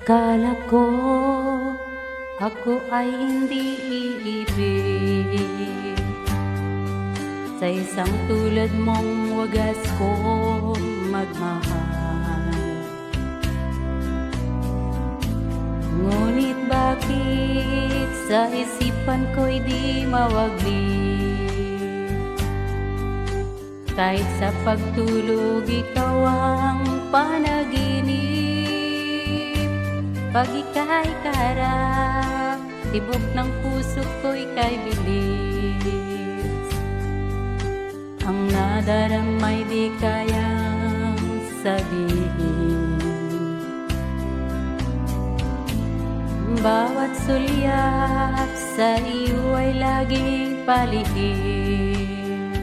Akala ko ako ay hindi iibig sa isang tulad mong wagas ko magmahal. Ngunit bakit sa isipan ko'y di mawaglit? Kahit sa pagtulog ikaw ang panaginip. Pag ika'y kaharap, tibok ng puso ko'y kay bilis. Ang nadaramay di kayang sabihin. Bawat sulyap sa iyo ay laging palihim,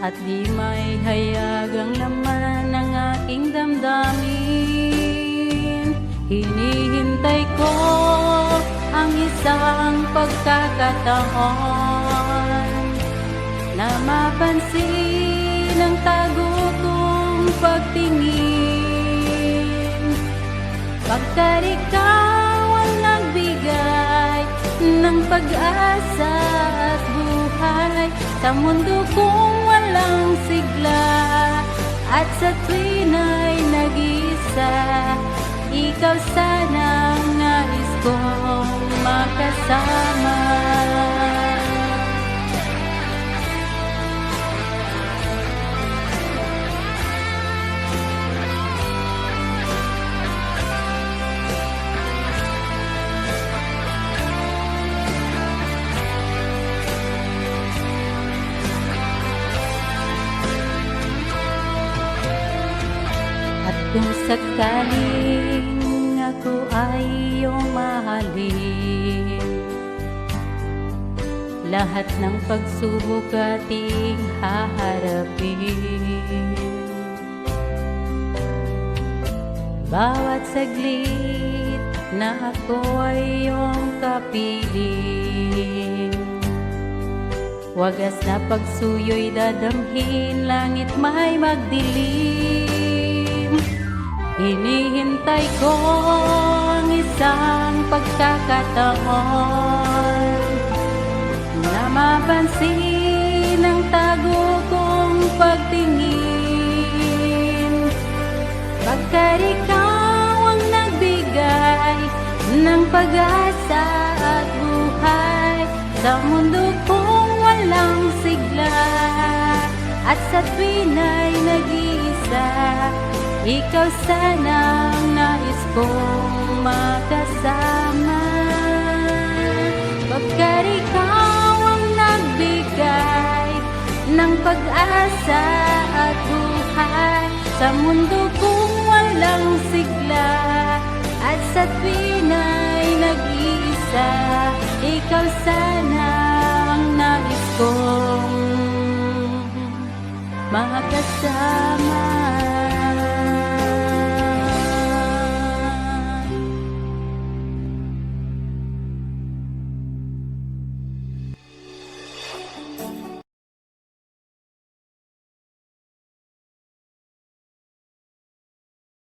at di may hayag ang laman ng aking damdamin. Hinihintay ko ang isang pagkakataon na mapansin ang tago kong pagtingin. Pagkat ikaw ang nagbigay ng pag-asa at buhay sa mundo kong walang sigla, at sa tuwin ay nag-iisa, ikaw sanang nais kong makasama. At kung sakaling ako ay iyong mahalin, lahat ng pagsubok ating haharapin. Bawat saglit na ako ay iyong kapiling, wagas na pagsuyo'y dadamhin, langit may magdilim. Hinihintay ko ang isang pagkakataon na mapansin ang tago kong pagtingin. Pagkat ikaw ang nagbigay ng pag-asa at buhay sa mundo kong walang sigla, at sa tuwin ay nag-iisa, ikaw sanang nais kong makasama. Pagkat ikaw ang nagbigay ng pag-asa at buhay sa mundo kong walang sigla, at sa tuwin ay nag-iisa, ikaw sanang nais kong makasama.